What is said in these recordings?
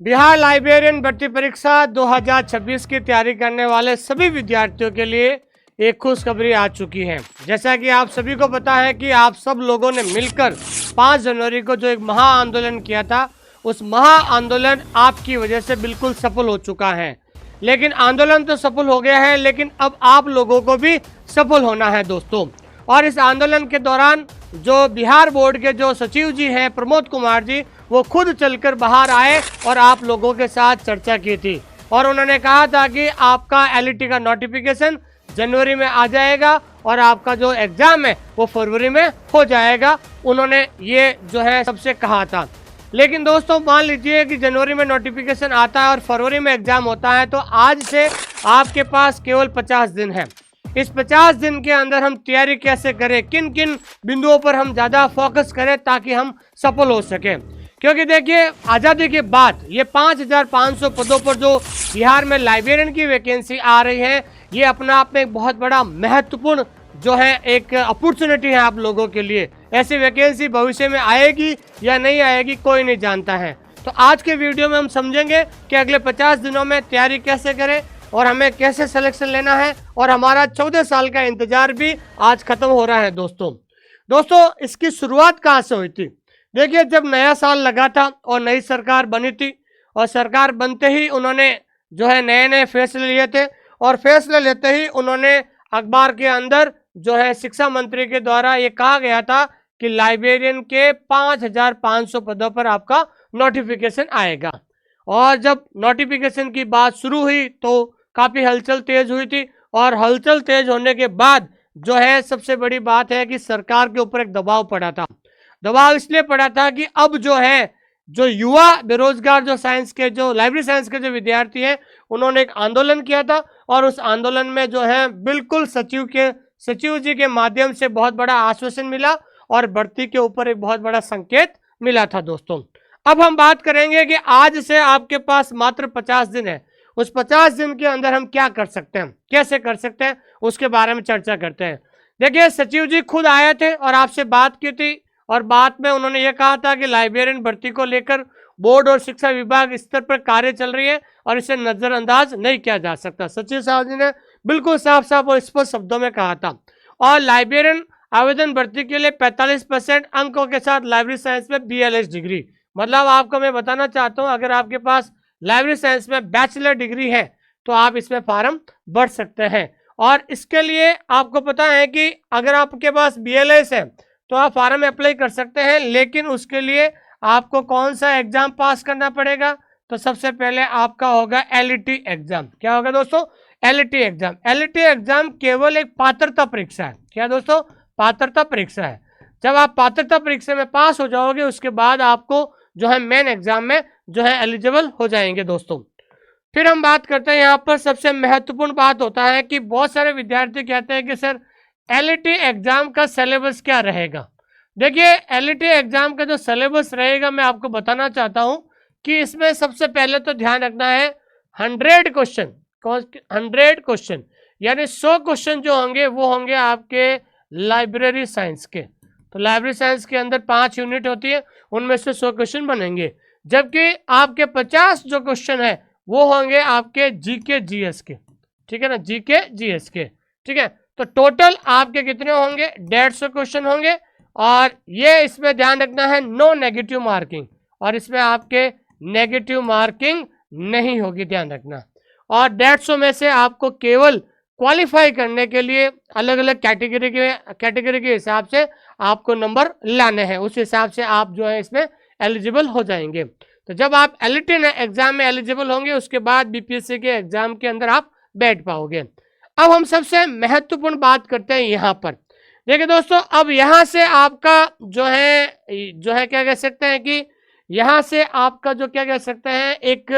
Bihar librarian भर्ती परीक्षा 2026 की तैयारी करने वाले सभी विद्यार्थियों के लिए एक खुशखबरी आ चुकी है। जैसा कि आप सभी को पता है कि आप सब लोगों ने मिलकर 5 जनवरी को जो एक महा आंदोलन किया था, उस महा आंदोलन आपकी वजह से बिल्कुल सफल हो चुका है। लेकिन आंदोलन तो सफल हो गया है, लेकिन अब आप लोगों को भी सफल होना है दोस्तों। और इस आंदोलन के दौरान जो बिहार बोर्ड के जो सचिव जी हैं प्रमोद कुमार जी, वो खुद चलकर बाहर आए और आप लोगों के साथ चर्चा की थी। और उन्होंने कहा था कि आपका एलईटी का नोटिफिकेशन जनवरी में आ जाएगा और आपका जो एग्जाम है वो फरवरी में हो जाएगा। उन्होंने ये जो है सबसे कहा था। लेकिन दोस्तों मान लीजिए कि जनवरी में नोटिफिकेशन आता है और फरवरी में एग्जाम होता है, तो आज से आपके पास केवल 50 दिन है। इस 50 दिन के अंदर हम तैयारी कैसे करें, किन किन बिंदुओं पर हम ज़्यादा फोकस करें ताकि हम सफल हो सकें। क्योंकि देखिए आज़ादी के बाद ये 5500 पदों पर जो बिहार में लाइब्रेरियन की वैकेंसी आ रही है, ये अपना आप में एक बहुत बड़ा महत्वपूर्ण जो है एक अपॉर्चुनिटी है आप लोगों के लिए। ऐसी वैकेंसी भविष्य में आएगी या नहीं आएगी कोई नहीं जानता है। तो आज के वीडियो में हम समझेंगे कि अगले 50 दिनों में तैयारी कैसे करें और हमें कैसे सिलेक्शन लेना है, और हमारा 14 साल का इंतजार भी आज खत्म हो रहा है दोस्तों इसकी शुरुआत कहाँ से हुई थी? देखिए, जब नया साल लगा था और नई सरकार बनी थी, और सरकार बनते ही उन्होंने जो है नए नए फैसले लिए थे, और फैसले लेते ही उन्होंने अखबार के अंदर जो है शिक्षा मंत्री के द्वारा ये कहा गया था कि लाइब्रेरियन के 5500 पदों पर आपका नोटिफिकेशन आएगा। और जब नोटिफिकेशन की बात शुरू हुई तो काफ़ी हलचल तेज हुई थी, और हलचल तेज होने के बाद जो है सबसे बड़ी बात है कि सरकार के ऊपर एक दबाव पड़ा था। दबाव इसलिए पड़ा था कि अब जो है जो युवा बेरोजगार जो साइंस के जो लाइब्रेरी साइंस के जो विद्यार्थी हैं, उन्होंने एक आंदोलन किया था, और उस आंदोलन में जो है बिल्कुल सचिव जी के माध्यम से बहुत बड़ा आश्वासन मिला और भर्ती के ऊपर एक बहुत बड़ा संकेत मिला था दोस्तों। अब हम बात करेंगे कि आज से आपके पास मात्र 50 दिन है। उस 50 दिन के अंदर हम क्या कर सकते हैं, कैसे कर सकते हैं, उसके बारे में चर्चा करते हैं। देखिए, सचिव जी खुद आए थे और आपसे बात की थी, और बात में उन्होंने ये कहा था कि लाइब्रेरियन भर्ती को लेकर बोर्ड और शिक्षा विभाग स्तर पर कार्य चल रही है और इसे नजरअंदाज नहीं किया जा सकता। सचिव साहब जी ने बिल्कुल साफ साफ और स्पष्ट शब्दों में कहा था। और लाइब्रेरियन आवेदन भर्ती के लिए 45% अंकों के साथ लाइब्रेरी साइंस में BLS डिग्री, मतलब आपको मैं बताना चाहता हूँ, अगर आपके पास लाइब्रेरी साइंस में बैचलर डिग्री है तो आप इसमें फॉर्म भर सकते हैं। और इसके लिए आपको पता है कि अगर आपके पास BLS है तो आप फॉर्म अप्लाई कर सकते हैं, लेकिन उसके लिए आपको कौन सा एग्जाम पास करना पड़ेगा? तो सबसे पहले आपका होगा LET एग्जाम। क्या होगा दोस्तों? LET exam. LET एग्जाम केवल एक पात्रता परीक्षा है। क्या दोस्तों? पात्रता परीक्षा है। जब आप पात्रता परीक्षा में पास हो जाओगे, उसके बाद आपको जो है मेन एग्जाम में जो है एलिजिबल हो जाएंगे दोस्तों। फिर हम बात करते हैं, यहाँ पर सबसे महत्वपूर्ण बात होता है कि बहुत सारे विद्यार्थी कहते हैं कि सर LET एग्जाम का सिलेबस क्या रहेगा। देखिए, LET एग्जाम का जो सिलेबस रहेगा मैं आपको बताना चाहता हूँ कि इसमें सबसे पहले तो ध्यान रखना है 100 क्वेश्चन यानी 100 क्वेश्चन जो होंगे वो होंगे आपके लाइब्रेरी साइंस के। तो लाइब्रेरी साइंस के अंदर 5 यूनिट होती है, उनमें से 100 क्वेश्चन बनेंगे, जबकि आपके 50 जो क्वेश्चन है वो होंगे आपके GK GS के। ठीक है ना, GK GS के। ठीक है, तो टोटल आपके कितने होंगे? 150 क्वेश्चन होंगे। और ये इसमें ध्यान रखना है नो नेगेटिव मार्किंग, और इसमें आपके नेगेटिव मार्किंग नहीं होगी, ध्यान रखना। और 150 में से आपको केवल क्वालिफाई करने के लिए अलग अलग कैटेगरी के हिसाब से आपको नंबर लाने हैं, उस हिसाब से आप जो है इसमें एलिजिबल हो जाएंगे। तो जब आप LET एग्जाम में एलिजिबल होंगे, उसके बाद BPSC के एग्जाम के अंदर आप बैठ पाओगे। अब हम सबसे महत्वपूर्ण बात करते हैं यहाँ पर। देखिए दोस्तों, अब यहाँ से आपका जो है क्या कह सकते हैं कि यहाँ से आपका जो क्या कह सकते हैं एक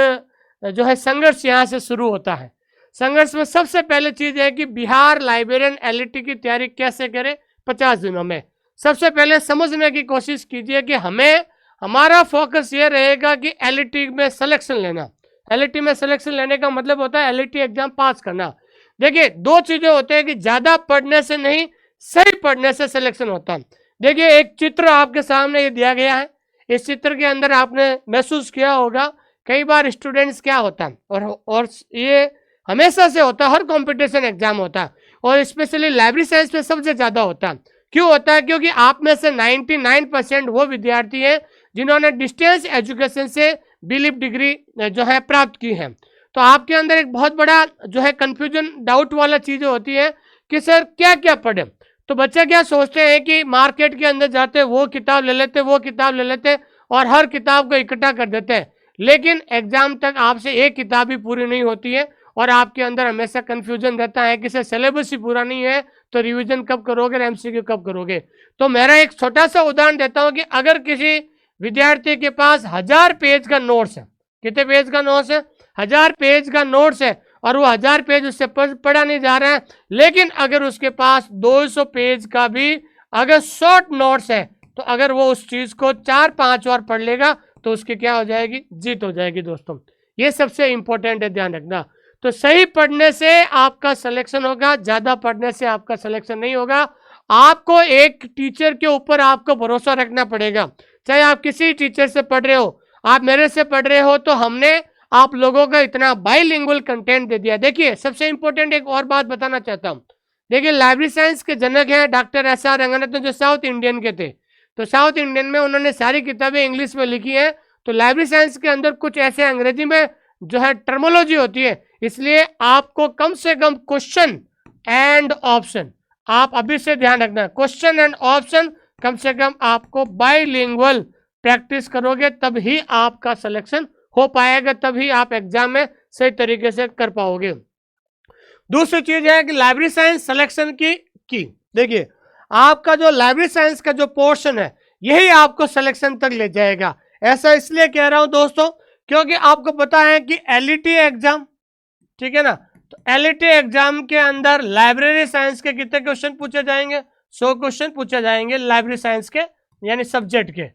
जो है संघर्ष यहाँ से शुरू होता है। संघर्ष में सबसे पहले चीज है कि बिहार लाइब्रेरियन LET की तैयारी कैसे करें 50 दिनों में। सबसे पहले समझने की कोशिश कीजिए कि हमारा फोकस ये रहेगा कि LET में सिलेक्शन लेना। LET में सिलेक्शन लेने का मतलब होता है LET एग्जाम पास करना। देखिए, 2 चीजें होते हैं कि ज्यादा पढ़ने से नहीं, सही पढ़ने से सिलेक्शन होता है। देखिए, एक चित्र आपके सामने ये दिया गया है। इस चित्र के अंदर आपने महसूस किया होगा कई बार स्टूडेंट्स क्या होता है, और ये हमेशा से होता है, हर कंपटीशन एग्जाम होता है, और स्पेशली लाइब्रेरी साइंस में सबसे ज़्यादा होता है। क्यों होता है? क्योंकि आप में से 99% वो विद्यार्थी हैं जिन्होंने डिस्टेंस एजुकेशन से बिलीव डिग्री जो है प्राप्त की है। तो आपके अंदर एक बहुत बड़ा जो है कन्फ्यूजन, डाउट वाला चीज़ें होती है कि सर क्या क्या पढ़े। तो बच्चे क्या सोचते हैं कि मार्केट के अंदर जाते वो किताब ले लेते, वो किताब ले लेते और हर किताब को इकट्ठा कर देते हैं, लेकिन एग्जाम तक आपसे एक किताब भी पूरी नहीं होती है और आपके अंदर हमेशा कन्फ्यूजन रहता है कि सर सिलेबस ही पूरा नहीं है तो रिवीजन कब करोगे, एमसीक्यू कब करोगे। तो मेरा एक छोटा सा उदाहरण देता हूँ कि अगर किसी विद्यार्थी के पास 1000 पेज का नोट्स है, कितने पेज का नोट्स है? 1000 पेज का नोट्स है, और वो 1000 पेज उससे पढ़ा नहीं जा रहा है, लेकिन अगर उसके पास 200 पेज का भी अगर शॉर्ट नोट्स है, तो अगर वो उस चीज को 4-5 बार पढ़ लेगा तो उसकी क्या हो जाएगी? जीत हो जाएगी। दोस्तों ये सबसे इंपॉर्टेंट है, ध्यान रखना। तो सही पढ़ने से आपका सिलेक्शन होगा, ज्यादा पढ़ने से आपका सिलेक्शन नहीं होगा। आपको एक टीचर के ऊपर आपको भरोसा रखना पड़ेगा, चाहे आप किसी टीचर से पढ़ रहे हो, आप मेरे से पढ़ रहे हो, तो हमने आप लोगों का इतना बाइलिंगुअल कंटेंट दे दिया। देखिए सबसे इंपॉर्टेंट एक और बात बताना चाहता हूँ। देखिए लाइब्रेरी साइंस के जनक हैं डॉक्टर एस.आर. रंगनाथन, जो साउथ इंडियन के थे। तो साउथ इंडियन में उन्होंने सारी किताबें इंग्लिश में लिखी हैं। तो लाइब्रेरी साइंस के अंदर कुछ ऐसे अंग्रेजी में जो है टर्मोलॉजी होती है, इसलिए आपको कम से कम क्वेश्चन एंड ऑप्शन, आप अभी से ध्यान रखना, क्वेश्चन एंड ऑप्शन कम से कम आपको बाइलिंगुअल प्रैक्टिस करोगे तब ही आपका सिलेक्शन हो पाएगा, तभी आप एग्जाम में सही तरीके से कर पाओगे। दूसरी चीज है कि लाइब्रेरी साइंस सिलेक्शन की देखिए आपका जो लाइब्रेरी साइंस का जो पोर्शन है यही आपको सिलेक्शन तक ले जाएगा। ऐसा इसलिए कह रहा हूं दोस्तों क्योंकि आपको पता है कि एलईटी एग्जाम, ठीक है ना, तो एलईटी एग्जाम के अंदर लाइब्रेरी साइंस के कितने क्वेश्चन पूछे जाएंगे? 100 क्वेश्चन पूछे जाएंगे लाइब्रेरी साइंस के, यानी सब्जेक्ट के,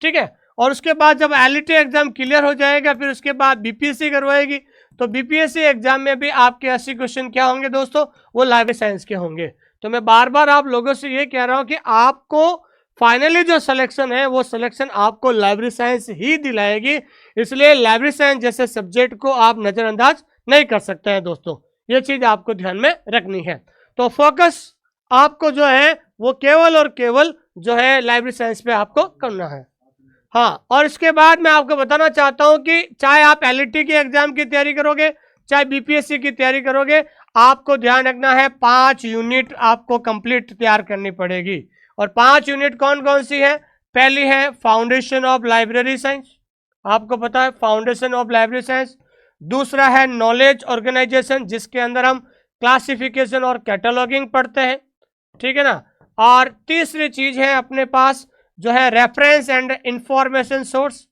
ठीक है। और उसके बाद जब एलईटी एग्जाम क्लियर हो जाएगा फिर उसके बाद बीपीएससी करवाएगी, तो बीपीएससी एग्जाम में भी आपके 80 क्वेश्चन क्या होंगे दोस्तों? वो लाइब्रेरी साइंस के होंगे। तो मैं बार बार आप लोगों से ये कह रहा हूं कि आपको फाइनली जो सिलेक्शन है वो सिलेक्शन आपको लाइब्रेरी साइंस ही दिलाएगी, इसलिए लाइब्रेरी साइंस जैसे सब्जेक्ट को आप नजरअंदाज नहीं कर सकते हैं दोस्तों, ये चीज आपको ध्यान में रखनी है। तो फोकस आपको जो है वो केवल और केवल जो है लाइब्रेरी साइंस पे आपको करना है। हाँ, और इसके बाद मैं आपको बताना चाहता हूं कि चाहे आप एलईटी के एग्जाम की तैयारी करोगे चाहे बीपीएससी की तैयारी करोगे, आपको ध्यान रखना है 5 यूनिट आपको कंप्लीट तैयार करनी पड़ेगी। और 5 यूनिट कौन कौन सी है? पहली है फाउंडेशन ऑफ लाइब्रेरी साइंस, आपको पता है फाउंडेशन ऑफ लाइब्रेरी साइंस। दूसरा है नॉलेज ऑर्गेनाइजेशन, जिसके अंदर हम क्लासिफिकेशन और कैटलॉगिंग पढ़ते हैं, ठीक है ना। और तीसरी चीज है अपने पास जो है reference and information source,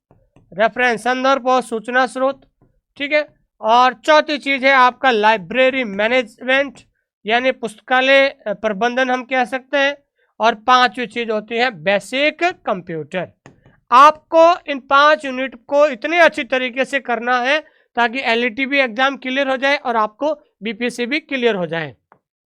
reference संदर्भ और सूचना स्रोत, ठीक है। और चौथी चीज है आपका लाइब्रेरी मैनेजमेंट, यानी पुस्तकालय प्रबंधन हम कह सकते हैं। और पांचवी चीज होती है बेसिक कंप्यूटर। आपको इन 5 यूनिट को इतने अच्छी तरीके से करना है ताकि एलईटी भी एग्जाम क्लियर हो जाए और आपको बीपीएससी भी क्लियर हो जाए,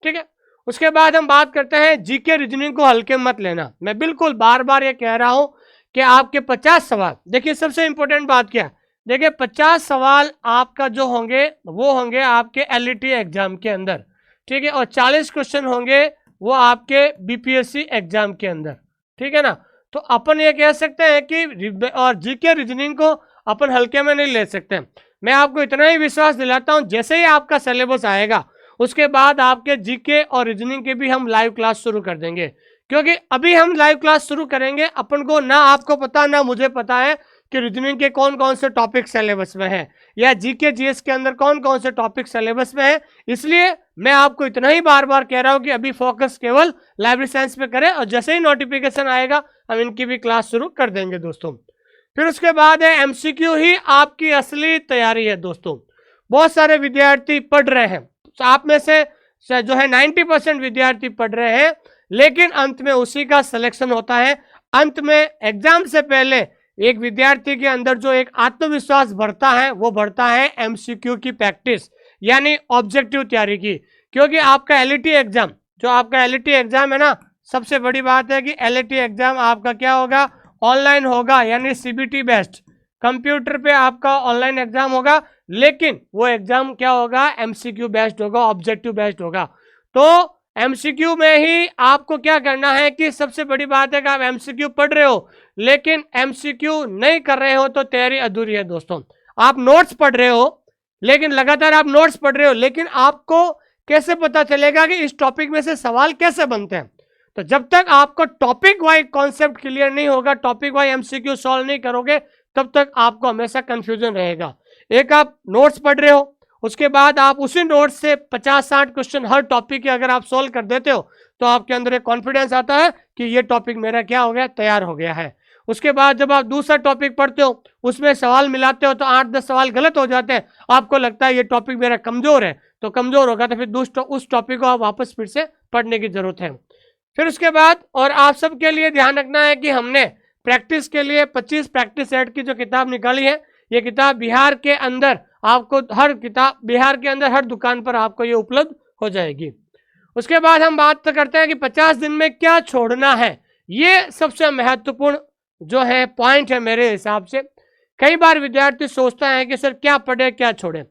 ठीक है। उसके बाद हम बात करते हैं जीके रीजनिंग को हल्के मत लेना। मैं बिल्कुल बार बार ये कह रहा हूं कि आपके 50 सवाल, देखिए सबसे इंपॉर्टेंट बात क्या है, देखिए 50 सवाल आपका जो होंगे वो होंगे आपके एलईटी एग्जाम के अंदर, ठीक है, और 40 क्वेश्चन होंगे वो आपके बीपीएससी एग्जाम के अंदर, ठीक है ना। तो अपन ये कह सकते हैं कि और जीके रीजनिंग को अपन हल्के में नहीं ले सकते। मैं आपको इतना ही विश्वास दिलाता हूं, जैसे ही आपका सिलेबस आएगा उसके बाद आपके जीके और रीजनिंग के भी हम लाइव क्लास शुरू कर देंगे, क्योंकि अभी हम लाइव क्लास शुरू करेंगे अपन को ना आपको पता ना मुझे पता है कि रीजनिंग के कौन कौन से टॉपिक सिलेबस में है या जीके जीएस के अंदर कौन कौन से टॉपिक सिलेबस में है। इसलिए मैं आपको इतना ही बार बार कह रहा हूं कि अभी फोकस केवल लाइब्रेरी साइंस पे करें और जैसे ही नोटिफिकेशन आएगा हम इनकी भी क्लास शुरू कर देंगे दोस्तों। फिर उसके बाद है एमसीक्यू ही आपकी असली तैयारी है दोस्तों। बहुत सारे विद्यार्थी पढ़ रहे हैं, तो आप में से जो है 90% विद्यार्थी पढ़ रहे हैं, लेकिन अंत में उसी का सिलेक्शन होता है। अंत में एग्जाम से पहले एक विद्यार्थी के अंदर जो एक आत्मविश्वास बढ़ता है वो बढ़ता है एमसीक्यू की प्रैक्टिस, यानी ऑब्जेक्टिव तैयारी की। क्योंकि आपका एलईटी एग्जाम, जो आपका एलईटी एग्जाम है ना, सबसे बड़ी बात है कि एलईटी एग्जाम आपका क्या होगा? ऑनलाइन होगा, यानी सीबीटी बेस्ड। कंप्यूटर पे आपका ऑनलाइन एग्जाम होगा, लेकिन वो एग्जाम क्या होगा, एमसीक्यू बेस्ड होगा, ऑब्जेक्टिव बेस्ड होगा। तो एमसीक्यू में ही आपको क्या करना है कि सबसे बड़ी बात है कि आप एमसीक्यू पढ़ रहे हो लेकिन एमसीक्यू नहीं कर रहे हो तो तैयारी अधूरी है दोस्तों। आप नोट्स पढ़ रहे हो लेकिन लगातार आप नोट्स पढ़ रहे हो, लेकिन आपको कैसे पता चलेगा कि इस टॉपिक में से सवाल कैसे बनते हैं? तो जब तक आपको टॉपिक वाइज कॉन्सेप्ट क्लियर नहीं होगा, टॉपिक वाइज एमसीक्यू सॉल्व नहीं करोगे, तब तक आपको हमेशा कंफ्यूजन रहेगा। एक आप नोट्स पढ़ रहे हो, उसके बाद आप उसी नोट्स से 50-60 क्वेश्चन हर टॉपिक के अगर आप सॉल्व कर देते हो तो आपके अंदर एक कॉन्फिडेंस आता है कि ये टॉपिक मेरा क्या हो गया, तैयार हो गया है। उसके बाद जब आप दूसरा टॉपिक पढ़ते हो, उसमें सवाल मिलाते हो तो 8-10 सवाल गलत हो जाते हैं, आपको लगता है ये टॉपिक मेरा कमजोर है, तो कमजोर होगा तो फिर उस टॉपिक को आप वापस फिर से पढ़ने की जरूरत है। फिर उसके बाद और आप सबके लिए ध्यान रखना है कि हमने प्रैक्टिस के लिए 25 प्रैक्टिस सेट की जो किताब निकाली है, ये किताब बिहार के अंदर आपको बिहार के अंदर हर दुकान पर आपको ये उपलब्ध हो जाएगी। उसके बाद हम बात करते हैं कि 50 दिन में क्या छोड़ना है। ये सबसे महत्वपूर्ण जो है पॉइंट है मेरे हिसाब से। कई बार विद्यार्थी सोचता है कि सर क्या पढ़े क्या छोड़े।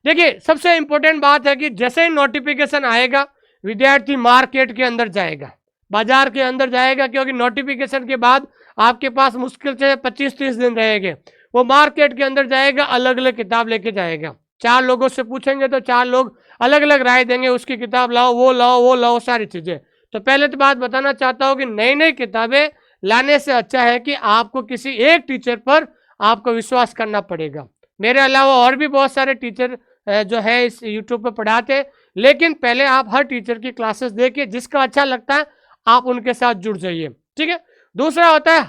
देखिए सबसे इंपॉर्टेंट बात है कि जैसे ही नोटिफिकेशन आएगा विद्यार्थी मार्केट के अंदर जाएगा, बाजार के अंदर जाएगा, क्योंकि नोटिफिकेशन के बाद आपके पास मुश्किल से 25-30 दिन रहेंगे। वो मार्केट के अंदर जाएगा, अलग अलग किताब लेके जाएगा। 4 लोगों से पूछेंगे तो 4 लोग अलग अलग राय देंगे, उसकी किताब लाओ, वो लाओ, वो लाओ, सारी चीजें। तो पहले तो बात बताना चाहता हूँ कि नई नई किताबें लाने से अच्छा है कि आपको किसी एक टीचर पर आपको विश्वास करना पड़ेगा। मेरे अलावा और भी बहुत सारे टीचर जो है इस यूट्यूब पर पढ़ाते हैं, लेकिन पहले आप हर टीचर की क्लासेस देखिए, जिसका अच्छा लगता है आप उनके साथ जुड़ जाइए, ठीक है। दूसरा होता है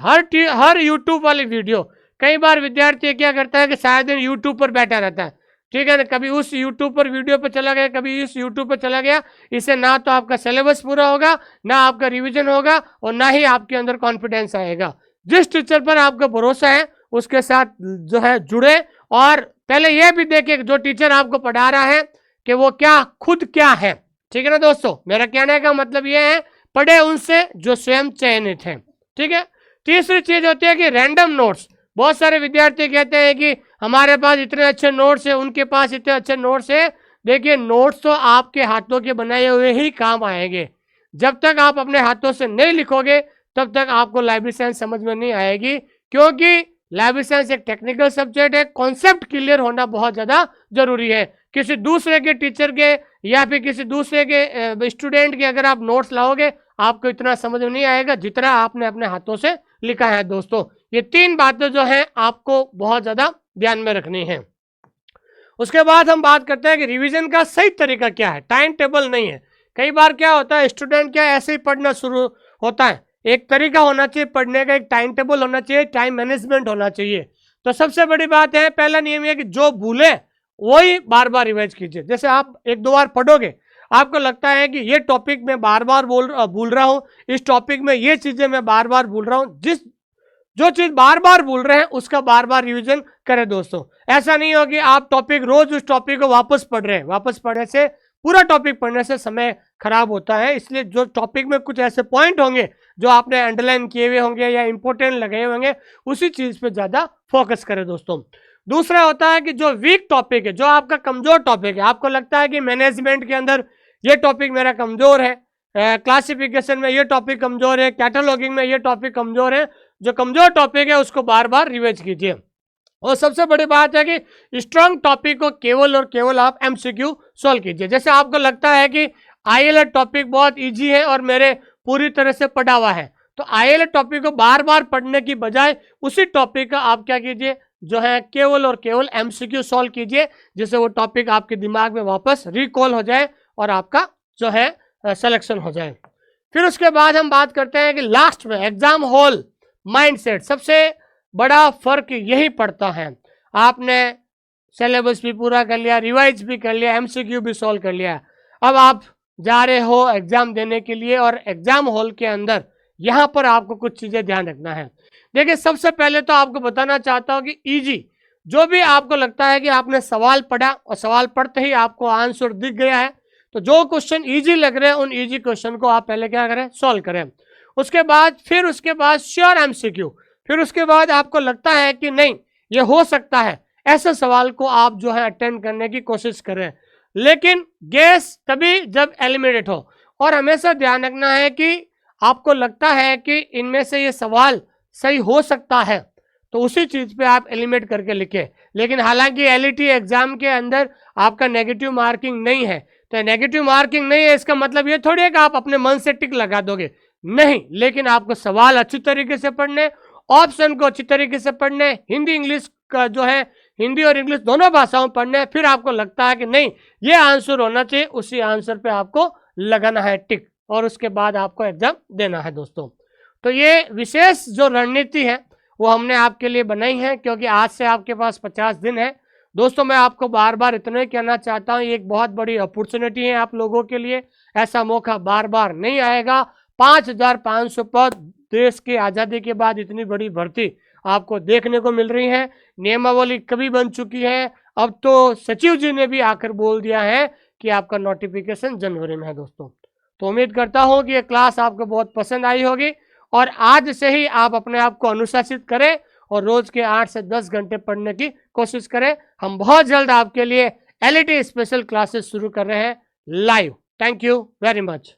हर यूट्यूब वाली वीडियो। कई बार विद्यार्थी क्या करता है कि सारा दिन यूट्यूब पर बैठा रहता है, ठीक है ना, कभी उस यूट्यूब पर वीडियो पर चला गया, कभी इस यूट्यूब पर चला गया। इससे ना तो आपका सिलेबस पूरा होगा, ना आपका रिवीजन होगा, और ना ही आपके अंदर कॉन्फिडेंस आएगा। जिस टीचर पर आपका भरोसा है उसके साथ जो है जुड़े, और पहले यह भी देखें जो टीचर आपको पढ़ा रहा है कि वो खुद क्या है, ठीक है ना दोस्तों। मेरा कहने का मतलब यह है पढ़े उनसे जो स्वयं चयनित है, ठीक है। तीसरी चीज होती है कि रैंडम नोट्स। बहुत सारे विद्यार्थी कहते हैं कि हमारे पास इतने अच्छे नोट्स है, उनके पास इतने अच्छे नोट्स है। देखिए नोट्स तो आपके हाथों के बनाए हुए ही काम आएंगे। जब तक आप अपने हाथों से नहीं लिखोगे तब तक आपको लाइब्रेरी साइंस समझ में नहीं आएगी, क्योंकि लाइब्रेरी साइंस एक टेक्निकल सब्जेक्ट है। कॉन्सेप्ट क्लियर होना बहुत ज़्यादा जरूरी है। किसी दूसरे के टीचर के या फिर किसी दूसरे के स्टूडेंट के अगर आप नोट्स लाओगे आपको इतना समझ में नहीं आएगा जितना आपने अपने हाथों से लिखा है। दोस्तों ये 3 बातें जो हैं आपको बहुत ज़्यादा ध्यान में रखनी है। उसके बाद हम बात करते हैं कि रिवीजन का सही तरीका क्या है। टाइम टेबल नहीं है। कई बार क्या होता है, स्टूडेंट क्या ऐसे ही पढ़ना शुरू होता है। एक तरीका होना चाहिए पढ़ने का, एक टाइम टेबल होना चाहिए, टाइम मैनेजमेंट होना चाहिए। तो सबसे बड़ी बात है, पहला नियम है कि जो भूले वही बार बार रिवाइज कीजिए। जैसे आप 1-2 बार पढ़ोगे, आपको लगता है कि ये टॉपिक मैं बार बार भूल रहा हूँ, इस टॉपिक में ये चीजें मैं बार बार भूल रहा हूँ, जो चीज बार बार भूल रहे हैं उसका बार बार रिवीजन करें। दोस्तों ऐसा नहीं हो कि आप रोज उस टॉपिक को वापस पढ़ रहे हैं। वापस पढ़ने से, पूरा टॉपिक पढ़ने से समय खराब होता है। इसलिए जो टॉपिक में कुछ ऐसे पॉइंट होंगे जो आपने अंडरलाइन किए हुए होंगे या इंपॉर्टेंट लगे होंगे, उसी चीज पे ज्यादा फोकस करें। दोस्तों दूसरा होता है कि जो वीक टॉपिक है, जो आपका कमजोर टॉपिक है, आपको लगता है कि मैनेजमेंट के अंदर ये टॉपिक मेरा कमजोर है, क्लासिफिकेशन में ये टॉपिक कमजोर है, कैटलॉगिंग में ये टॉपिक कमजोर है, जो कमजोर टॉपिक है उसको बार बार रिवाइज कीजिए। और सबसे बड़ी बात है कि स्ट्रॉन्ग टॉपिक को केवल और केवल आप एमसीक्यू सॉल्व कीजिए। जैसे आपको लगता है कि आईएलएट टॉपिक बहुत इजी है और मेरे पूरी तरह से पढ़ा हुआ है, तो आईएलएट टॉपिक को बार बार पढ़ने की बजाय उसी टॉपिक का आप क्या कीजिए, जो है केवल और केवल एमसीक्यू सॉल्व कीजिए, जिससे वो टॉपिक आपके दिमाग में वापस रिकॉल हो जाए और आपका जो है सिलेक्शन हो जाए। फिर उसके बाद हम बात करते हैं कि लास्ट में एग्जाम हॉल माइंडसेट। सबसे बड़ा फर्क यही पड़ता है। आपने सिलेबस भी पूरा कर लिया, रिवाइज भी कर लिया, एमसीक्यू भी सॉल्व कर लिया, अब आप जा रहे हो एग्जाम देने के लिए, और एग्जाम हॉल के अंदर यहाँ पर आपको कुछ चीजें ध्यान रखना है। देखिए सबसे पहले तो आपको बताना चाहता हूँ कि इजी, जो भी आपको लगता है कि आपने सवाल पढ़ा और सवाल पढ़ते ही आपको आंसर दिख गया है, तो जो क्वेश्चन इजी लग रहे हैं उन इजी क्वेश्चन को आप पहले क्या करें, सॉल्व करें। उसके बाद श्योर एमसीक्यू। फिर उसके बाद आपको लगता है कि नहीं ये हो सकता है, ऐसे सवाल को आप जो है अटेंड करने की कोशिश करें। लेकिन गेस तभी जब एलिमिनेट हो, और हमेशा ध्यान रखना है कि आपको लगता है कि इनमें से ये सवाल सही हो सकता है तो उसी चीज पे आप एलिमिनेट करके लिखें। लेकिन हालांकि एलईटी एग्जाम के अंदर आपका नेगेटिव मार्किंग नहीं है, तो नेगेटिव मार्किंग नहीं है इसका मतलब ये थोड़ी है कि आप अपने मन से टिक लगा दोगे, नहीं। लेकिन आपको सवाल अच्छी तरीके से पढ़ने, ऑप्शन को अच्छी तरीके से पढ़ने, हिंदी इंग्लिश का जो है हिंदी और इंग्लिश दोनों भाषाओं पढ़ने, फिर आपको लगता है कि नहीं ये आंसर होना चाहिए, उसी आंसर पे आपको लगाना है टिक, और उसके बाद आपको एग्जाम देना है दोस्तों। तो ये विशेष जो रणनीति है वो हमने आपके लिए बनाई है, क्योंकि आज से आपके पास 50 दिन है दोस्तों। मैं आपको बार बार इतना ही कहना चाहता हूँ, ये एक बहुत बड़ी अपॉर्चुनिटी है आप लोगों के लिए, ऐसा मौका बार बार नहीं आएगा। 5500 पद, देश की आज़ादी के बाद इतनी बड़ी भर्ती आपको देखने को मिल रही है। नियमावली कभी बन चुकी है, अब तो सचिव जी ने भी आकर बोल दिया है कि आपका नोटिफिकेशन जनवरी में है दोस्तों। तो उम्मीद करता हूँ कि ये क्लास आपको बहुत पसंद आई होगी, और आज से ही आप अपने आप को अनुशासित करें और रोज के 8 से 10 घंटे पढ़ने की कोशिश करें। हम बहुत जल्द आपके लिए एलईटी स्पेशल क्लासेस शुरू कर रहे हैं live. Thank you very much.